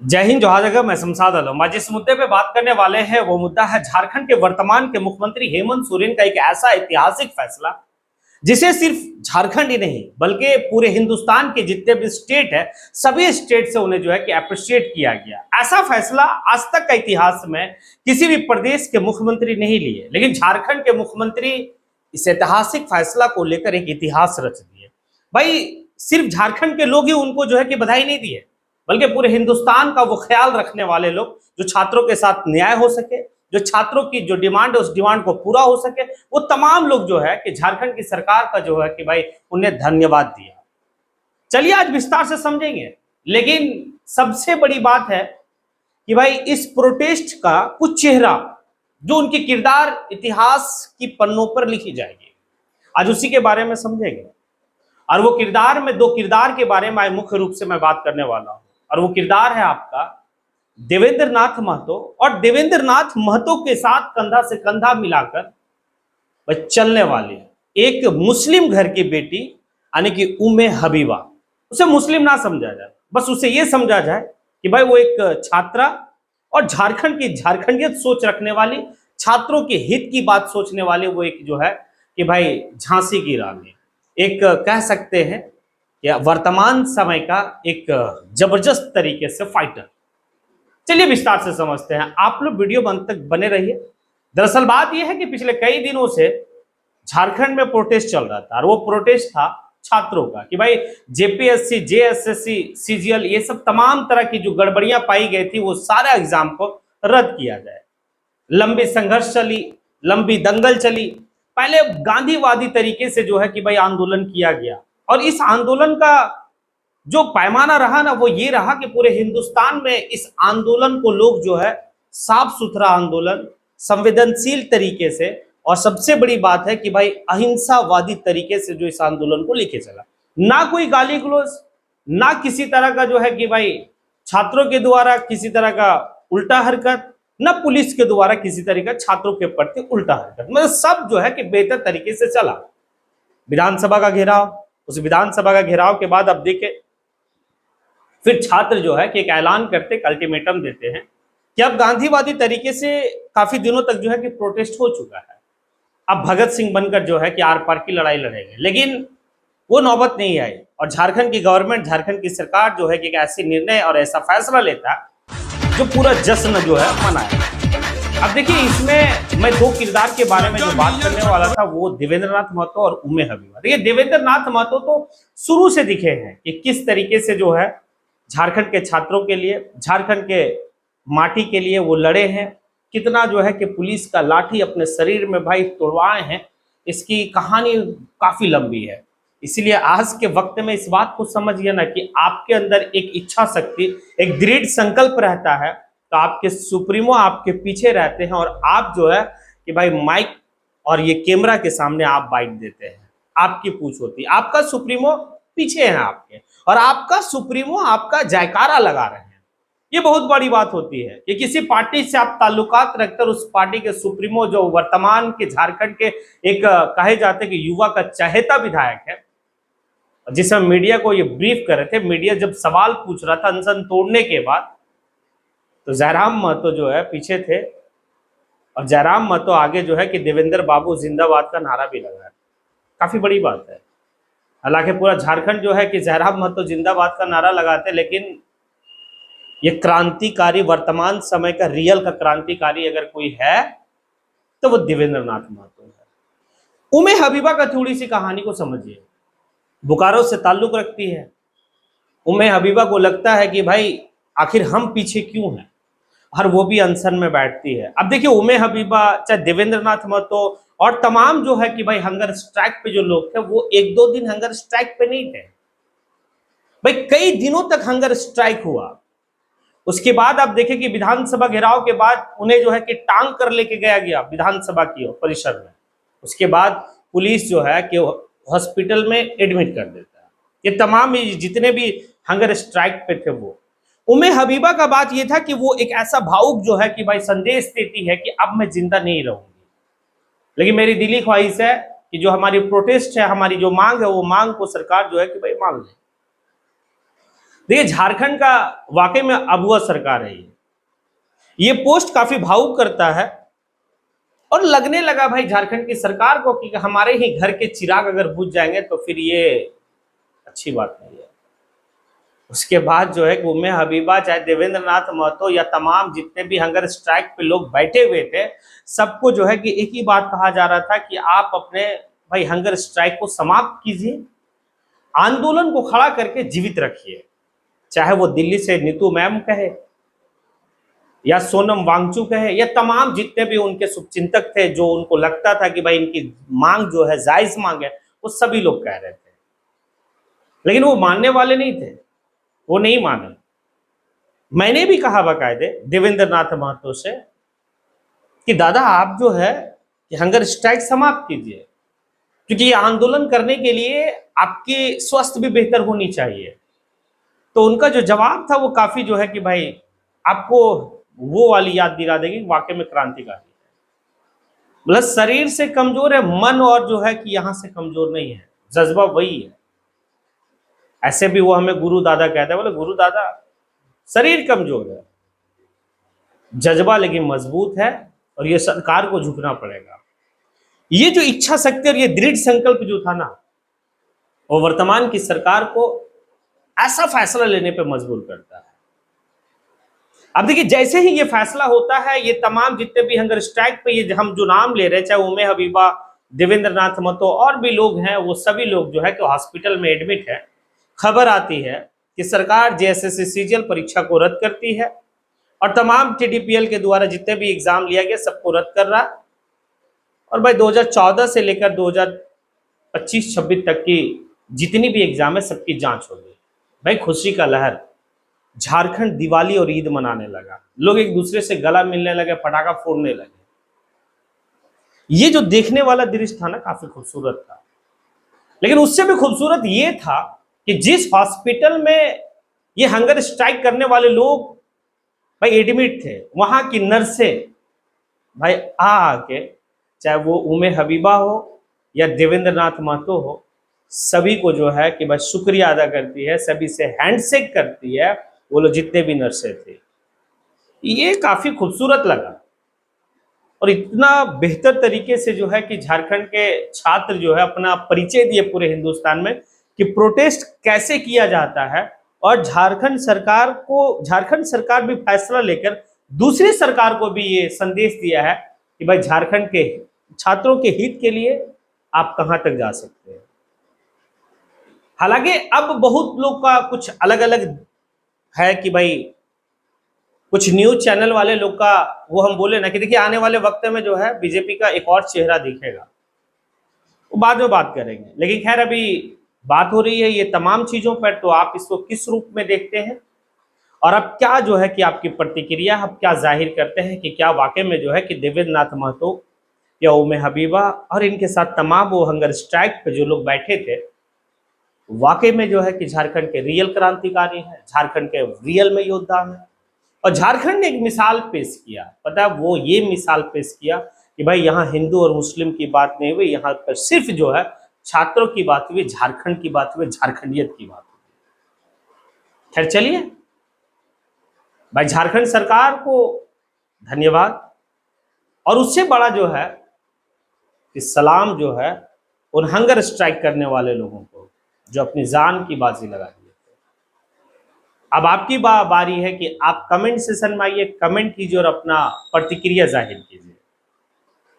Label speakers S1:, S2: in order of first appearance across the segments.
S1: जय हिंद, जोहार जगह। मैं शमशाद आलम। आज जिस मुद्दे पे बात करने वाले हैं वो मुद्दा है झारखंड के वर्तमान के मुख्यमंत्री हेमंत सोरेन का एक ऐसा ऐतिहासिक फैसला जिसे सिर्फ झारखंड ही नहीं बल्कि पूरे हिंदुस्तान के जितने भी स्टेट है सभी स्टेट से उन्हें जो है कि अप्रिशिएट किया गया। ऐसा फैसला आज तक का इतिहास में किसी भी प्रदेश के मुख्यमंत्री नहीं लिए, लेकिन झारखंड के मुख्यमंत्री इस ऐतिहासिक फैसला को लेकर एक इतिहास रच दिए। भाई, सिर्फ झारखंड के लोग ही उनको जो है कि बधाई नहीं दिए, बल्कि पूरे हिंदुस्तान का वो ख्याल रखने वाले लोग, जो छात्रों के साथ न्याय हो सके, जो छात्रों की जो डिमांड है उस डिमांड को पूरा हो सके, वो तमाम लोग जो है कि झारखंड की सरकार का जो है कि भाई उन्हें धन्यवाद दिया। चलिए आज विस्तार से समझेंगे, लेकिन सबसे बड़ी बात है कि भाई इस प्रोटेस्ट का कुछ चेहरा, जो उनकी किरदार इतिहास की पन्नों पर लिखी जाएगी, आज उसी के बारे में समझेंगे। और वो किरदार में दो किरदार के बारे में मुख्य रूप से मैं बात करने वाला हूं, और वो किरदार है आपका देवेंद्र नाथ महतो। और देवेंद्र नाथ महतो के साथ कंधा से कंधा मिलाकर चलने वाली एक मुस्लिम घर की बेटी, यानी कि उम्मे हबीबा। उसे मुस्लिम ना समझा जाए, बस उसे यह समझा जाए कि भाई वो एक छात्रा और झारखंड की झारखंडियत सोच रखने वाली, छात्रों के हित की बात सोचने वाली वो एक जो है कि भाई झांसी की रानी, एक कह सकते हैं या वर्तमान समय का एक जबरदस्त तरीके से फाइटर। चलिए विस्तार से समझते हैं, आप लोग वीडियो अंत तक बने रहिए। दरअसल बात यह है कि पिछले कई दिनों से झारखंड में प्रोटेस्ट चल रहा था, और वो प्रोटेस्ट था छात्रों का कि भाई जेपीएससी, जेएसएससी, सीजीएल, ये सब तमाम तरह की जो गड़बड़ियां पाई गई थी वो सारा एग्जाम को रद्द किया जाए। लंबी संघर्ष चली, लंबी दंगल चली। पहले गांधीवादी तरीके से जो है कि भाई आंदोलन किया गया, और इस आंदोलन का जो पैमाना रहा ना वो ये रहा कि पूरे हिंदुस्तान में इस आंदोलन को लोग जो है साफ सुथरा आंदोलन, संवेदनशील तरीके से, और सबसे बड़ी बात है कि भाई अहिंसावादी तरीके से जो इस आंदोलन को लेके चला। ना कोई गाली गलौज, ना किसी तरह का जो है कि भाई छात्रों के द्वारा किसी तरह का उल्टा हरकत, न पुलिस के द्वारा किसी तरह का छात्रों के प्रति उल्टा हरकत, मतलब सब जो है कि बेहतर तरीके से चला। विधानसभा का घेराव, उस विधानसभा का घेराव के बाद अब देखे फिर छात्र जो है कि एक ऐलान करते, अल्टीमेटम देते हैं कि अब गांधीवादी तरीके से काफी दिनों तक जो है कि प्रोटेस्ट हो चुका है, अब भगत सिंह बनकर जो है कि आर पार की लड़ाई लड़ेंगे। लेकिन वो नौबत नहीं आई, और झारखंड की गवर्नमेंट, झारखंड की सरकार जो है कि एक ऐसी निर्णय और ऐसा फैसला लेता जो पूरा जश्न जो है मनाया। अब देखिए, इसमें मैं दो किरदार के बारे में जो बात करने वाला था वो देवेंद्र नाथ महतो और उम्मे हबीबा। देखिए, देवेंद्र नाथ महतो तो शुरू से दिखे हैं कि किस तरीके से जो है झारखंड के छात्रों के लिए, झारखंड के माटी के लिए वो लड़े हैं। कितना जो है कि पुलिस का लाठी अपने शरीर में भाई तोड़वाए हैं, इसकी कहानी काफी लंबी है। इसीलिए आज के वक्त में इस बात को समझिए ना कि आपके अंदर एक इच्छा शक्ति, एक दृढ़ संकल्प रहता है तो आपके सुप्रीमो आपके पीछे रहते हैं, और आप जो है कि भाई माइक और ये कैमरा के सामने आप बाइट देते हैं, आपकी पूछ होती है, आपका सुप्रीमो पीछे है आपके, और आपका सुप्रीमो आपका जयकारा लगा रहे हैं। ये बहुत बड़ी बात होती है कि किसी पार्टी से आप ताल्लुकात रखकर उस पार्टी के सुप्रीमो, जो वर्तमान के झारखंड के एक कहे जाते कि युवा का चहेता विधायक है, जिसमें मीडिया को ये ब्रीफ कर रहे थे, मीडिया जब सवाल पूछ रहा था अनशन तोड़ने के बाद, तो जयराम महतो जो है पीछे थे, और जयराम महतो आगे जो है कि देवेंद्र बाबू जिंदाबाद का नारा भी लगा है। काफी बड़ी बात है। हालांकि पूरा झारखंड जो है कि जयराम महतो जिंदाबाद का नारा लगाते, लेकिन ये क्रांतिकारी, वर्तमान समय का रियल का क्रांतिकारी अगर कोई है तो वो देवेंद्र नाथ महतो है। उम्मे हबीबा का थोड़ी सी कहानी को समझिए। बोकारो से ताल्लुक रखती है। उम्मे हबीबा को लगता है कि भाई आखिर हम पीछे क्यों हैं, और वो भी अनशन में बैठती है। अब देखिए, उम्मे हबीबा, चाहे देवेंद्र नाथ महतो और तमाम जो है कि भाई हंगर स्ट्राइक पे जो लोग थे, वो एक दो दिन हंगर स्ट्राइक पे नहीं थे भाई, कई दिनों तक हंगर स्ट्राइक हुआ। उसके बाद आप देखें कि विधानसभा घेराव के बाद उन्हें जो है कि टांग कर लेके गया गया विधानसभा की परिसर में। उसके बाद पुलिस जो है कि हॉस्पिटल में एडमिट कर देता है। ये तमाम जितने भी हंगर स्ट्राइक पे थे वो। उम्मे हबीबा का बात ये था कि वो एक ऐसा भावुक जो है कि भाई संदेश देती है कि अब मैं जिंदा नहीं रहूंगी, लेकिन मेरी दिली ख्वाहिश है कि जो हमारी प्रोटेस्ट है, हमारी जो मांग है, वो मांग को सरकार जो है कि भाई मान ले। देखिए, झारखंड का वाकई में अगुआ सरकार है ये पोस्ट काफी भावुक करता है और लगने लगा भाई झारखंड की सरकार को कि हमारे ही घर के चिराग अगर बुझ जाएंगे तो फिर ये अच्छी बात नहीं है। उसके बाद जो है उम्मे हबीबा, चाहे देवेंद्र नाथ महतो या तमाम जितने भी हंगर स्ट्राइक पे लोग बैठे हुए थे, सबको जो है कि एक ही बात कहा जा रहा था कि आप अपने भाई हंगर स्ट्राइक को समाप्त कीजिए, आंदोलन को खड़ा करके जीवित रखिए। चाहे वो दिल्ली से नीतू मैम कहे या सोनम वांगचुक कहे या तमाम जितने भी उनके शुभचिंतक थे जो उनको लगता था कि भाई इनकी मांग जो है जायज मांग है, वो सभी लोग कह रहे थे, लेकिन वो मानने वाले नहीं थे, वो नहीं माने। मैंने भी कहा बाकायदे देवेंद्र नाथ महतो से कि दादा आप जो है कि हंगर स्ट्राइक समाप्त कीजिए, क्योंकि ये आंदोलन करने के लिए आपकी स्वास्थ्य भी बेहतर होनी चाहिए। तो उनका जो जवाब था वो काफी जो है कि भाई आपको वो वाली याद दिला देगी, वाकई में क्रांतिकारी है। मतलब शरीर से कमजोर है, मन और जो है कि यहां से कमजोर नहीं है, जज्बा वही है। ऐसे भी वो हमें गुरु दादा कहते हैं, बोले गुरु दादा शरीर कमजोर है, जज्बा लेकिन मजबूत है और ये सरकार को झुकना पड़ेगा। ये जो इच्छा शक्ति और ये दृढ़ संकल्प जो था ना, वो वर्तमान की सरकार को ऐसा फैसला लेने पे मजबूर करता है। अब देखिए, जैसे ही ये फैसला होता है, ये तमाम जितने भी हंगर स्ट्राइक पे ये हम जो नाम ले रहे हैं, चाहे उम्मे हबीबा, देवेंद्र नाथ महतो और भी लोग हैं, वो सभी लोग जो है कि हॉस्पिटल में एडमिट है। खबर आती है कि सरकार जेएसएससी सीजीएल परीक्षा को रद्द करती है और तमाम टीडीपीएल के द्वारा जितने भी एग्जाम लिया गया सबको रद्द कर रहा है। और भाई 2014 से लेकर 2025-26 तक की जितनी भी एग्जाम है सबकी जांच हो गई। भाई खुशी का लहर, झारखंड दिवाली और ईद मनाने लगा, लोग एक दूसरे से गला मिलने लगे, पटाखा फोड़ने लगे। ये जो देखने वाला दृश्य था ना, काफी खूबसूरत था। लेकिन उससे भी खूबसूरत ये था कि जिस हॉस्पिटल में ये हंगर स्ट्राइक करने वाले लोग भाई एडमिट थे, वहां की नर्सें भाई आके, चाहे वो उम्मे हबीबा हो या देवेंद्र नाथ महतो हो, सभी को जो है कि बस शुक्रिया अदा करती है, सभी से हैंडशेक करती है, वो लोग जितने भी नर्सें थे। ये काफी खूबसूरत लगा और इतना बेहतर तरीके से जो है कि झारखंड के छात्र जो है अपना परिचय दिए पूरे हिंदुस्तान में कि प्रोटेस्ट कैसे किया जाता है। और झारखंड सरकार भी फैसला लेकर दूसरी सरकार को भी ये संदेश दिया है कि भाई झारखंड के छात्रों के हित के लिए आप कहां तक जा सकते हैं। हालांकि अब बहुत लोग का कुछ अलग अलग है कि भाई कुछ न्यूज चैनल वाले लोग का वो हम बोले ना कि देखिए आने वाले वक्त में जो है बीजेपी का एक और चेहरा दिखेगा, वो बाद में बात करेंगे। लेकिन खैर अभी बात हो रही है ये तमाम चीजों पर, तो आप इसको किस रूप में देखते हैं और अब क्या जो है कि आपकी प्रतिक्रिया आप क्या जाहिर करते हैं कि क्या वाकई में जो है कि देवेंद्र नाथ महतो या उम्मे हबीबा और इनके साथ तमाम वो हंगर स्ट्राइक पे जो लोग बैठे थे वाकई में जो है कि झारखंड के रियल क्रांतिकारी हैं, झारखंड के रियल में योद्धा हैं। और झारखंड ने एक मिसाल पेश किया, पता है वो ये मिसाल पेश किया कि भाई यहाँ हिंदू और मुस्लिम की बात नहीं हुई, यहाँ पर सिर्फ जो है छात्रों की बात हुई, झारखंड की बात हुई, झारखंडियत की बात हुई। खैर चलिए, भाई झारखंड सरकार को धन्यवाद और उससे बड़ा जो है कि सलाम जो है उन हंगर स्ट्राइक करने वाले लोगों को जो अपनी जान की बाजी लगा दिए थे। अब आपकी बारी है कि आप कमेंट सेशन में आइए, कमेंट कीजिए और अपना प्रतिक्रिया जाहिर कीजिए।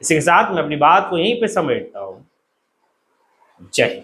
S1: इसी के साथ मैं अपनी बात को यहीं पे समेटता हूं। जय हिंद।